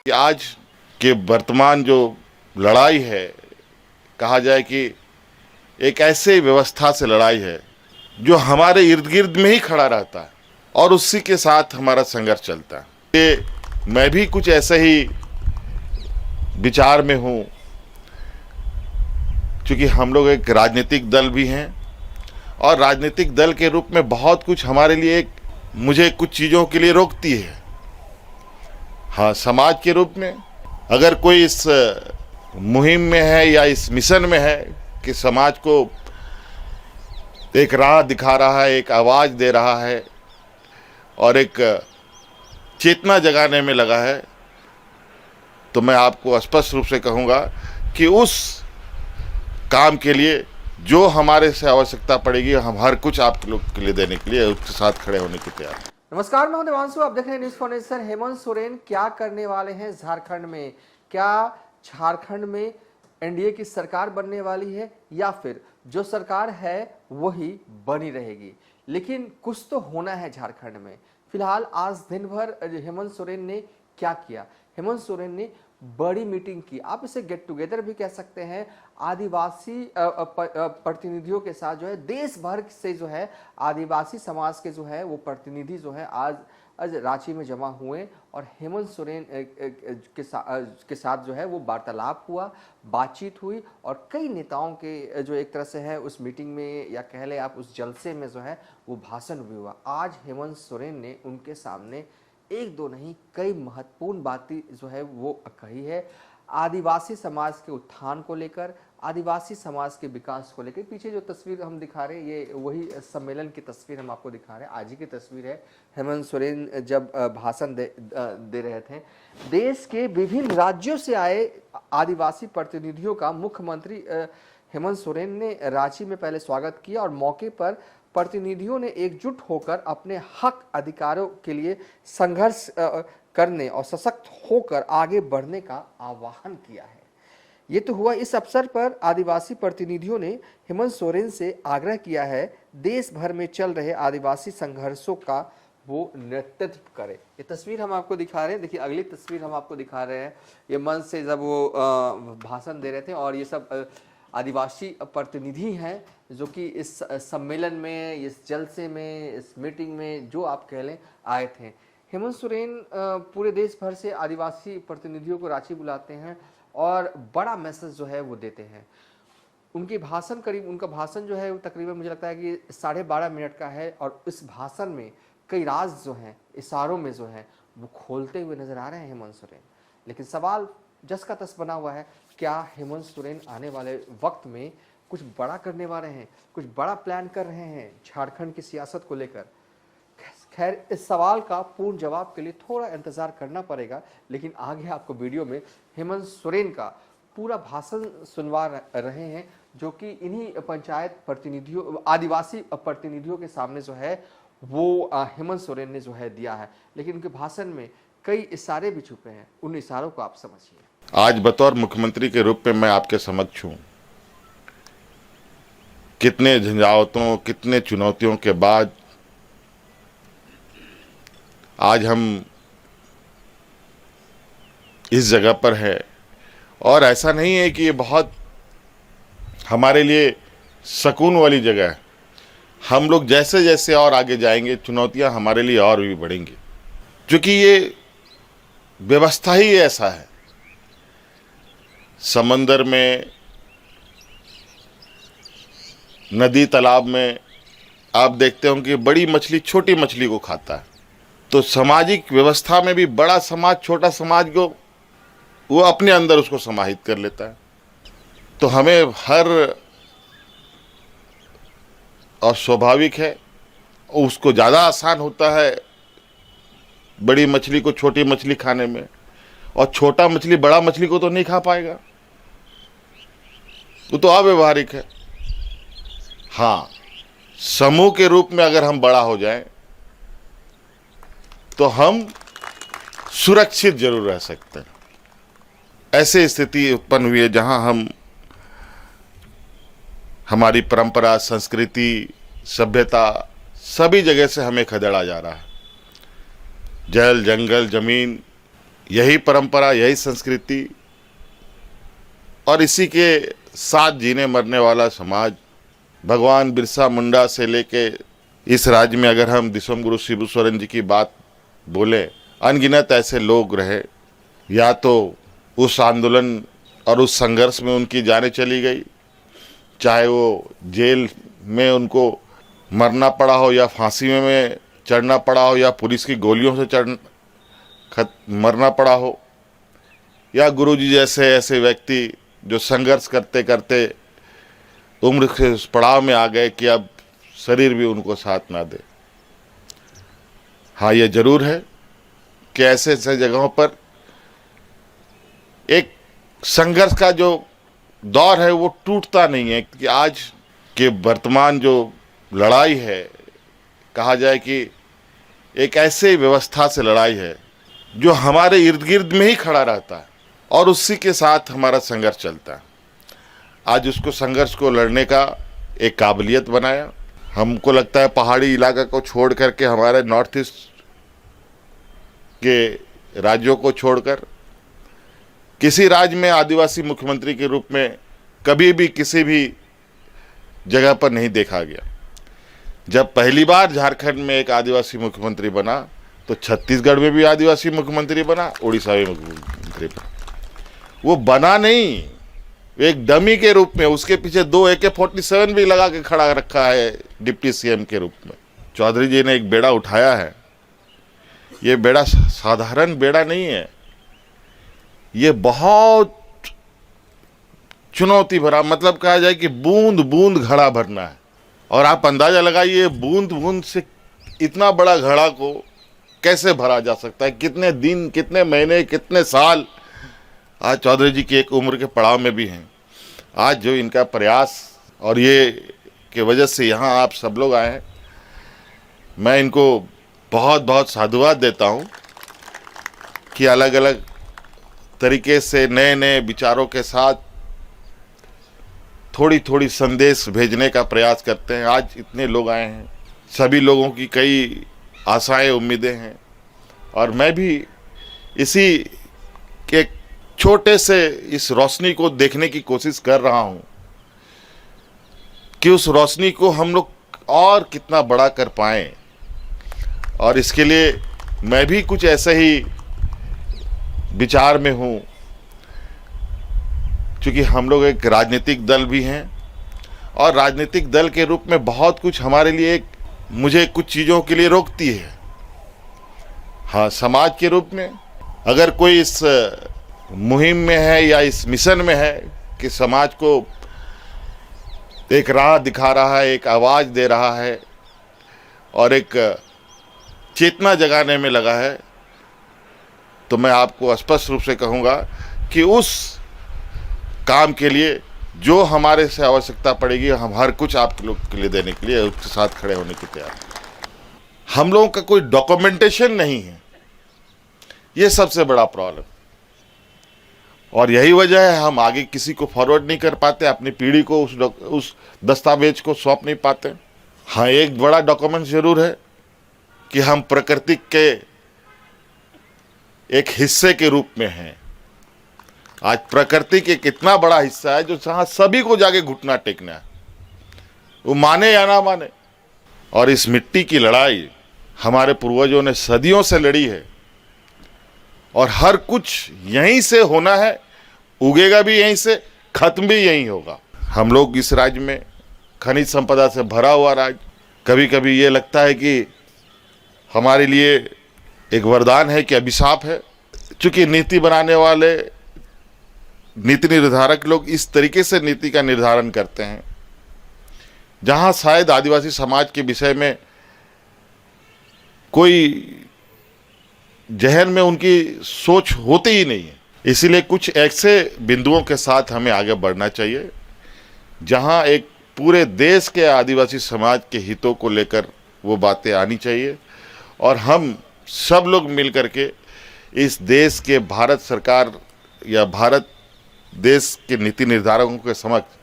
कि आज के वर्तमान जो लड़ाई है, कहा जाए कि एक ऐसे व्यवस्था से लड़ाई है जो हमारे इर्द गिर्द में ही खड़ा रहता है और उसी के साथ हमारा संघर्ष चलता है। ये मैं भी कुछ ऐसे ही विचार में हूँ, क्योंकि हम लोग एक राजनीतिक दल भी हैं और राजनीतिक दल के रूप में बहुत कुछ हमारे लिए मुझे कुछ चीज़ों के लिए रोकती है। हाँ, समाज के रूप में अगर कोई इस मुहिम में है या इस मिशन में है कि समाज को एक राह दिखा रहा है, एक आवाज़ दे रहा है और एक चेतना जगाने में लगा है, तो मैं आपको स्पष्ट रूप से कहूँगा कि उस काम के लिए जो हमारे से आवश्यकता पड़ेगी, हम हर कुछ आप लोग के लिए देने के लिए उसके साथ खड़े होने की तैयार हैं। नमस्कार, मैं देवांशु, आप देख रहे हैं न्यूज़ फाउंडेशन। हेमंत सोरेन क्या करने वाले हैं झारखंड में? क्या झारखंड में एनडीए की सरकार बनने वाली है या फिर जो सरकार है वही बनी रहेगी? लेकिन कुछ तो होना है झारखंड में। फिलहाल आज दिन भर हेमंत सोरेन ने क्या किया? हेमंत सोरेन ने बड़ी मीटिंग की, आप इसे गेट टुगेदर भी कह सकते हैं, आदिवासी प्रतिनिधियों के साथ जो है देश भर से जो है आदिवासी समाज के जो है वो प्रतिनिधि जो है आज रांची में जमा हुए और हेमंत सोरेन के साथ जो है वो वार्तालाप हुआ, बातचीत हुई और कई नेताओं के जो एक तरह से है उस मीटिंग में या कह ले आप उस जलसे में जो है वो भाषण भी हुआ। आज हेमंत सोरेन ने उनके सामने एक दो नहीं कई महत्वपूर्ण बातें जो है वो कही है, आदिवासी समाज के उत्थान को लेकर, आदिवासी समाज के विकास को लेकर। पीछे जो तस्वीर हम दिखा रहे हैं ये वही सम्मेलन की तस्वीर हम आपको दिखा रहे हैं, आज ही की तस्वीर है। हेमंत सोरेन जब भाषण दे रहे थे, देश के विभिन्न राज्यों से आए आदिवासी प्रतिनिधियों का मुख्यमंत्री हेमंत सोरेन ने रांची में पहले स्वागत किया और मौके पर प्रतिनिधियों ने एकजुट होकर अपने हक अधिकारों के लिए संघर्ष करने और सशक्त होकर आगे बढ़ने का आह्वान किया है। ये तो हुआ। इस अवसर पर आदिवासी प्रतिनिधियों ने हेमंत सोरेन से आग्रह किया है देश भर में चल रहे आदिवासी संघर्षों का वो नेतृत्व करे। ये तस्वीर हम आपको दिखा रहे हैं, देखिए अगली तस्वीर हम आपको दिखा रहे हैं। ये मंच से जब वो भाषण दे रहे थे और ये सब आदिवासी प्रतिनिधि हैं जो कि इस सम्मेलन में, इस जलसे में, इस मीटिंग में जो आप कह लें आए थे। हेमंत सोरेन पूरे देश भर से आदिवासी प्रतिनिधियों को रांची बुलाते हैं और बड़ा मैसेज जो है वो देते हैं। उनका भाषण जो है वो तकरीबन मुझे लगता है कि 12.5 मिनट का है और इस भाषण में कई राज जो हैं इशारों में जो है वो खोलते हुए नजर आ रहे हैं हेमंत सोरेन। लेकिन सवाल जस का तस बना हुआ है, क्या हेमंत सोरेन आने वाले वक्त में कुछ बड़ा करने वाले हैं, कुछ बड़ा प्लान कर रहे हैं झारखंड की सियासत को लेकर? खैर, इस सवाल का पूर्ण जवाब के लिए थोड़ा इंतजार करना पड़ेगा, लेकिन आगे आपको वीडियो में हेमंत सोरेन का पूरा भाषण सुनवा रहे हैं जो कि इन्हीं पंचायत प्रतिनिधियों, आदिवासी प्रतिनिधियों के सामने जो है वो हेमंत सोरेन ने जो है दिया है। लेकिन उनके भाषण में कई इशारे भी छुपे हैं, उन इशारों को आप समझिए। आज बतौर मुख्यमंत्री के रूप में मैं आपके समक्ष हूं। कितने झंझावातों, कितने चुनौतियों के बाद आज हम इस जगह पर है और ऐसा नहीं है कि ये बहुत हमारे लिए सुकून वाली जगह है। हम लोग जैसे जैसे और आगे जाएंगे चुनौतियां हमारे लिए और भी बढ़ेंगी, क्योंकि ये व्यवस्था ही ऐसा है। समंदर में, नदी तालाब में आप देखते हो कि बड़ी मछली छोटी मछली को खाता है, तो सामाजिक व्यवस्था में भी बड़ा समाज छोटा समाज को वो अपने अंदर उसको समाहित कर लेता है। तो हमें हर और स्वाभाविक है, उसको ज़्यादा आसान होता है बड़ी मछली को छोटी मछली खाने में, और छोटा मछली बड़ा मछली को तो नहीं खा पाएगा, वो तो अव्यवहारिक है। हाँ, समूह के रूप में अगर हम बड़ा हो जाएं तो हम सुरक्षित जरूर रह सकते हैं। ऐसी स्थिति उत्पन्न हुई है जहां हमारी परंपरा, संस्कृति, सभ्यता सभी जगह से हमें खदेड़ा जा रहा है। जल, जंगल, जमीन, यही परंपरा, यही संस्कृति और इसी के साथ जीने मरने वाला समाज, भगवान बिरसा मुंडा से लेके इस राज्य में अगर हम दिसोम गुरु शिबू सोरेन जी की बात बोले, अनगिनत ऐसे लोग रहे, या तो उस आंदोलन और उस संघर्ष में उनकी जानें चली गई, चाहे वो जेल में उनको मरना पड़ा हो या फांसी में चढ़ना पड़ा हो या पुलिस की गोलियों से मरना पड़ा हो, या गुरुजी जैसे ऐसे व्यक्ति जो संघर्ष करते करते उम्र के उस पड़ाव में आ गए कि अब शरीर भी उनको साथ ना दे। हाँ, ये जरूर है कि ऐसे ऐसे जगहों पर एक संघर्ष का जो दौर है वो टूटता नहीं है, कि आज के वर्तमान जो लड़ाई है, कहा जाए कि एक ऐसे व्यवस्था से लड़ाई है जो हमारे इर्द गिर्द में ही खड़ा रहता है और उसी के साथ हमारा संघर्ष चलता है। आज उसको संघर्ष को लड़ने का एक काबिलियत बनाया। हमको लगता है पहाड़ी इलाका को छोड़ करके, हमारे नॉर्थ ईस्ट के राज्यों को छोड़कर किसी राज्य में आदिवासी मुख्यमंत्री के रूप में कभी भी किसी भी जगह पर नहीं देखा गया। जब पहली बार झारखंड में एक आदिवासी मुख्यमंत्री बना तो छत्तीसगढ़ में भी आदिवासी मुख्यमंत्री बना, उड़ीसा में मुख्यमंत्री बना। वो बना नहीं, एक डमी के रूप में, उसके पीछे 2 AK-47 भी लगा के खड़ा रखा है डिप्टी CM के रूप में। चौधरी जी ने एक बेड़ा उठाया है। ये बेड़ा साधारण बेड़ा नहीं है, ये बहुत चुनौती भरा, मतलब कहा जाए कि बूंद बूंद घड़ा भरना है। और आप अंदाजा लगाइए बूंद बूंद से इतना बड़ा घड़ा को कैसे भरा जा सकता है, कितने दिन, कितने महीने, कितने साल। आज चौधरी जी की एक उम्र के पड़ाव में भी हैं। आज जो इनका प्रयास और ये के वजह से यहाँ आप सब लोग आए हैं, मैं इनको बहुत बहुत साधुवाद देता हूँ कि अलग अलग तरीके से नए नए विचारों के साथ थोड़ी थोड़ी संदेश भेजने का प्रयास करते हैं। आज इतने लोग आए हैं, सभी लोगों की कई आशाएं, उम्मीदें हैं, और मैं भी इसी के छोटे से इस रोशनी को देखने की कोशिश कर रहा हूँ कि उस रोशनी को हम लोग और कितना बड़ा कर पाएं। और इसके लिए मैं भी कुछ ऐसे ही विचार में हूँ, क्योंकि हम लोग एक राजनीतिक दल भी हैं और राजनीतिक दल के रूप में बहुत कुछ हमारे लिए मुझे कुछ चीज़ों के लिए रोकती है। हाँ, समाज के रूप में अगर कोई इस मुहिम में है या इस मिशन में है कि समाज को एक राह दिखा रहा है, एक आवाज़ दे रहा है और एक चेतना जगाने में लगा है, तो मैं आपको स्पष्ट रूप से कहूँगा कि उस काम के लिए जो हमारे से आवश्यकता पड़ेगी, हम हर कुछ आप लोग के लिए देने के लिए उसके साथ खड़े होने की तैयार हैं। हम लोगों का कोई डॉक्यूमेंटेशन नहीं है, ये सबसे बड़ा प्रॉब्लम, और यही वजह है हम आगे किसी को फॉरवर्ड नहीं कर पाते, अपनी पीढ़ी को उस दस्तावेज को सौंप नहीं पाते। हाँ, एक बड़ा डॉक्यूमेंट जरूर है कि हम प्रकृति के एक हिस्से के रूप में हैं। आज प्रकृति के कितना बड़ा हिस्सा है जो जहाँ सभी को जाके घुटना टेकना है, वो माने या ना माने। और इस मिट्टी की लड़ाई हमारे पूर्वजों ने सदियों से लड़ी है और हर कुछ यहीं से होना है, उगेगा भी यहीं से, खत्म भी यहीं होगा। हम लोग इस राज्य में खनिज संपदा से भरा हुआ राज्य, कभी कभी ये लगता है कि हमारे लिए एक वरदान है कि अभिशाप है, क्योंकि नीति बनाने वाले नीति निर्धारक लोग इस तरीके से नीति का निर्धारण करते हैं जहां शायद आदिवासी समाज के विषय में कोई जहन में उनकी सोच होती ही नहीं है। इसीलिए कुछ ऐसे बिंदुओं के साथ हमें आगे बढ़ना चाहिए जहां एक पूरे देश के आदिवासी समाज के हितों को लेकर वो बातें आनी चाहिए, और हम सब लोग मिल करके इस देश के भारत सरकार या भारत देश के नीति निर्धारकों के समक्ष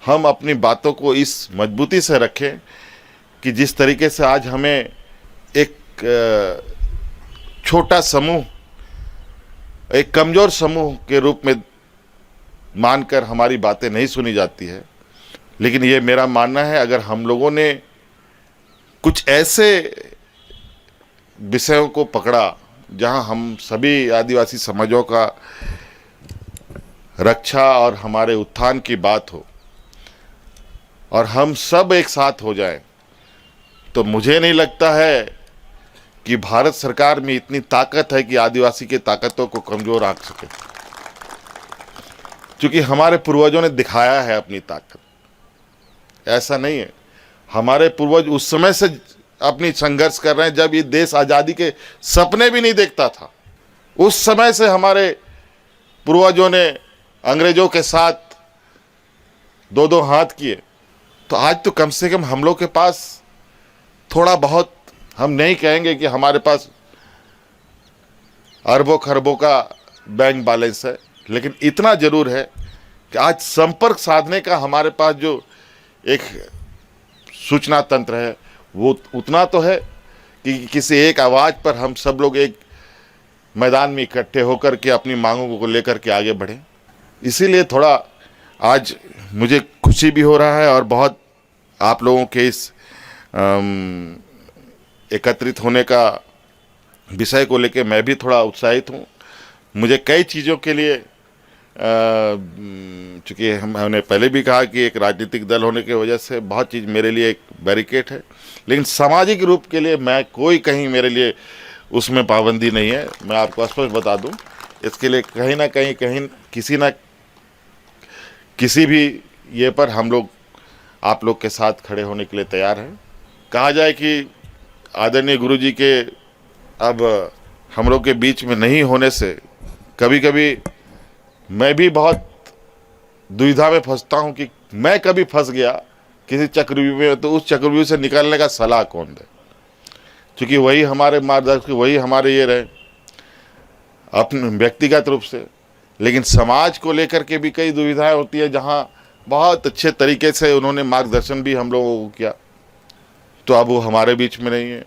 हम अपनी बातों को इस मजबूती से रखें कि जिस तरीके से आज हमें एक छोटा समूह एक कमज़ोर समूह के रूप में मानकर हमारी बातें नहीं सुनी जाती है। लेकिन ये मेरा मानना है, अगर हम लोगों ने कुछ ऐसे विषयों को पकड़ा जहां हम सभी आदिवासी समाजों का रक्षा और हमारे उत्थान की बात हो और हम सब एक साथ हो जाएं, तो मुझे नहीं लगता है कि भारत सरकार में इतनी ताकत है कि आदिवासी की ताकतों को कमज़ोर आंक सके। क्योंकि हमारे पूर्वजों ने दिखाया है अपनी ताकत, ऐसा नहीं है। हमारे पूर्वज उस समय से अपनी संघर्ष कर रहे हैं जब ये देश आज़ादी के सपने भी नहीं देखता था। उस समय से हमारे पूर्वजों ने अंग्रेजों के साथ दो दो हाथ किए। तो आज तो कम से कम हम लोग के पास थोड़ा बहुत, हम नहीं कहेंगे कि हमारे पास अरबों खरबों का बैंक बैलेंस है, लेकिन इतना जरूर है कि आज संपर्क साधने का हमारे पास जो एक सूचना तंत्र है वो उतना तो है कि किसी एक आवाज़ पर हम सब लोग एक मैदान में इकट्ठे होकर के अपनी मांगों को लेकर के आगे बढ़ें। इसीलिए थोड़ा आज मुझे खुशी भी हो रहा है और बहुत आप लोगों के इस एकत्रित होने का विषय को लेकर मैं भी थोड़ा उत्साहित हूँ। मुझे कई चीज़ों के लिए, चूँकि हमने पहले भी कहा कि एक राजनीतिक दल होने की वजह से बहुत चीज़ मेरे लिए एक बैरिकेड है, लेकिन सामाजिक रूप के लिए मैं कोई कहीं मेरे लिए उसमें पाबंदी नहीं है। मैं आपको स्पष्ट बता दूं, इसके लिए कहीं ना कहीं किसी भी ये पर हम लोग आप लोग के साथ खड़े होने के लिए तैयार हैं। कहा जाए कि आदरणीय गुरुजी के अब हम लोग के बीच में नहीं होने से कभी कभी मैं भी बहुत दुविधा में फंसता हूं कि मैं कभी फंस गया किसी चक्रव्यूह में तो उस चक्रव्यूह से निकलने का सलाह कौन दे। क्योंकि वही हमारे मार्गदर्शक, वही हमारे ये रहे अपने व्यक्तिगत रूप से, लेकिन समाज को लेकर के भी कई दुविधाएं होती है जहां बहुत अच्छे तरीके से उन्होंने मार्गदर्शन भी हम लोगों को किया। तो अब वो हमारे बीच में नहीं है,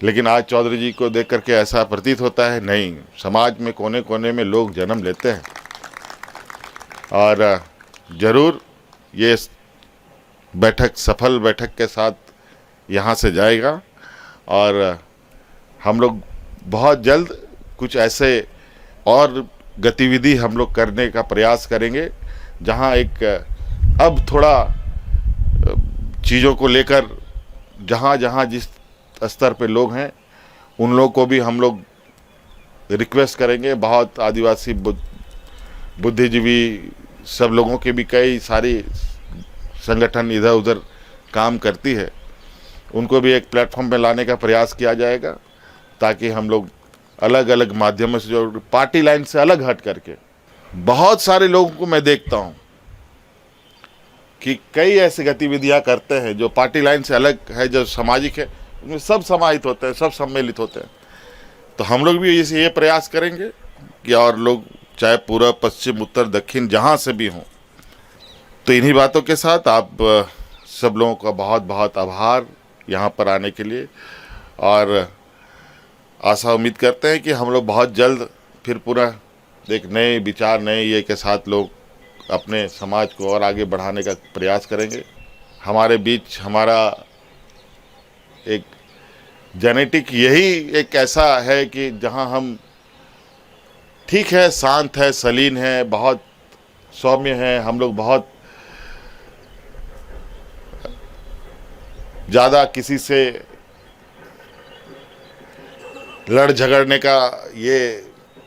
लेकिन आज चौधरी जी को देख करके ऐसा प्रतीत होता है नहीं, समाज में कोने कोने में लोग जन्म लेते हैं और ज़रूर ये बैठक सफल बैठक के साथ यहाँ से जाएगा और हम लोग बहुत जल्द कुछ ऐसे और गतिविधि हम लोग करने का प्रयास करेंगे जहाँ एक अब थोड़ा चीज़ों को लेकर जहाँ जहाँ जिस स्तर पे लोग हैं उन लोगों को भी हम लोग रिक्वेस्ट करेंगे। बहुत आदिवासी बुद्धिजीवी सब लोगों के भी कई सारी संगठन इधर उधर काम करती है, उनको भी एक प्लेटफॉर्म पे लाने का प्रयास किया जाएगा ताकि हम लोग अलग अलग माध्यमों से जो पार्टी लाइन से अलग हट करके, बहुत सारे लोगों को मैं देखता हूँ कि कई ऐसी गतिविधियाँ करते हैं जो पार्टी लाइन से अलग है, जो सामाजिक है, उनमें सब समाहित होते हैं, सब सम्मिलित होते हैं। तो हम लोग भी ये प्रयास करेंगे कि और लोग चाहे पूर्व पश्चिम उत्तर दक्षिण जहाँ से भी हों। तो इन्हीं बातों के साथ आप सब लोगों का बहुत बहुत आभार यहाँ पर आने के लिए और आशा उम्मीद करते हैं कि हम लोग बहुत जल्द फिर पुनः एक नए विचार नए ये के साथ लोग अपने समाज को और आगे बढ़ाने का प्रयास करेंगे। हमारे बीच हमारा एक जेनेटिक यही एक ऐसा है कि जहाँ हम ठीक है, शांत है, सलीन है, बहुत सौम्य है, हम लोग बहुत ज़्यादा किसी से लड़ झगड़ने का ये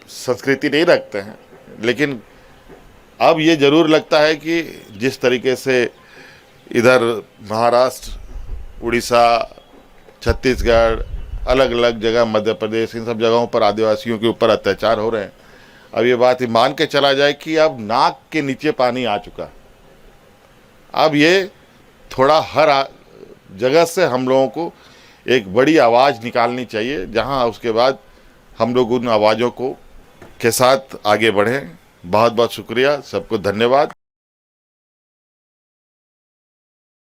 संस्कृति नहीं रखते हैं। लेकिन अब ये ज़रूर लगता है कि जिस तरीके से इधर महाराष्ट्र, उड़ीसा, छत्तीसगढ़, अलग अलग जगह मध्य प्रदेश, इन सब जगहों पर आदिवासियों के ऊपर अत्याचार हो रहे हैं, अब ये बात मान के चला जाए कि अब नाक के नीचे पानी आ चुका। अब ये थोड़ा हर जगह से हम लोगों को एक बड़ी आवाज़ निकालनी चाहिए, जहां उसके बाद हम लोग उन आवाज़ों को के साथ आगे बढ़ें। बहुत बहुत शुक्रिया, सबको धन्यवाद।